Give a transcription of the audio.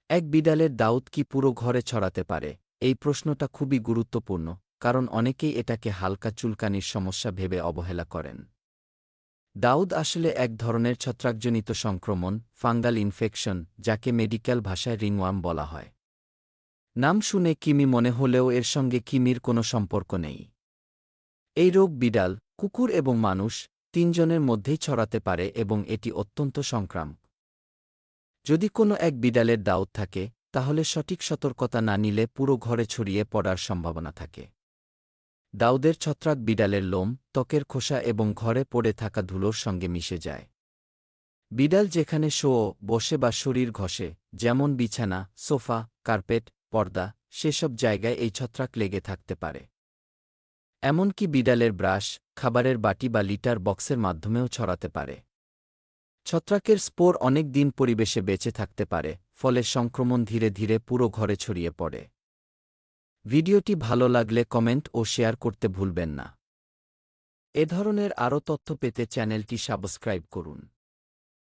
এক বিড়ালের দাউদ কি পুরো ঘরে ছড়াতে পারে? এই প্রশ্নটা খুবই গুরুত্বপূর্ণ, কারণ অনেকেই এটাকে হালকা চুলকানির সমস্যা ভেবে অবহেলা করেন। দাউদ আসলে এক ধরনের ছত্রাকজনিত সংক্রমণ, ফাঙ্গাল ইনফেকশন, যাকে মেডিকেল ভাষায় রিংওয়ার্ম বলা হয়। নাম শুনে কিমি মনে হলেও এর সঙ্গে কিমির কোনো সম্পর্ক নেই। এই রোগ বিড়াল, কুকুর এবং মানুষ তিনজনের মধ্যেই ছড়াতে পারে এবং এটি অত্যন্ত সংক্রামক। যদি কোনো এক বিড়ালের দাউদ থাকে, তাহলে সঠিক সতর্কতা না নিলে পুরো ঘরে ছড়িয়ে পড়ার সম্ভাবনা থাকে। দাউদের ছত্রাক বিড়ালের লোম, ত্বকের খোসা এবং ঘরে পড়ে থাকা ধুলোর সঙ্গে মিশে যায়। বিড়াল যেখানে শোয়, বসে বা শরীর ঘষে, যেমন বিছানা, সোফা, কার্পেট, পর্দা, সেসব জায়গায় এই ছত্রাক লেগে থাকতে পারে। এমনকি বিড়ালের ব্রাশ, খাবারের বাটি বা লিটার বক্সের মাধ্যমেও ছড়াতে পারে। ছত্রাকের স্পোর অনেক দিন পরিবেশে বেঁচে থাকতে পারে, ফলে সংক্রমণ ধীরে ধীরে পুরো ঘরে ছড়িয়ে পড়ে। ভিডিওটি ভালো লাগলে কমেন্ট ও শেয়ার করতে ভুলবেন না। এ ধরনের আরও তথ্য পেতে চ্যানেলটি সাবস্ক্রাইব করুন।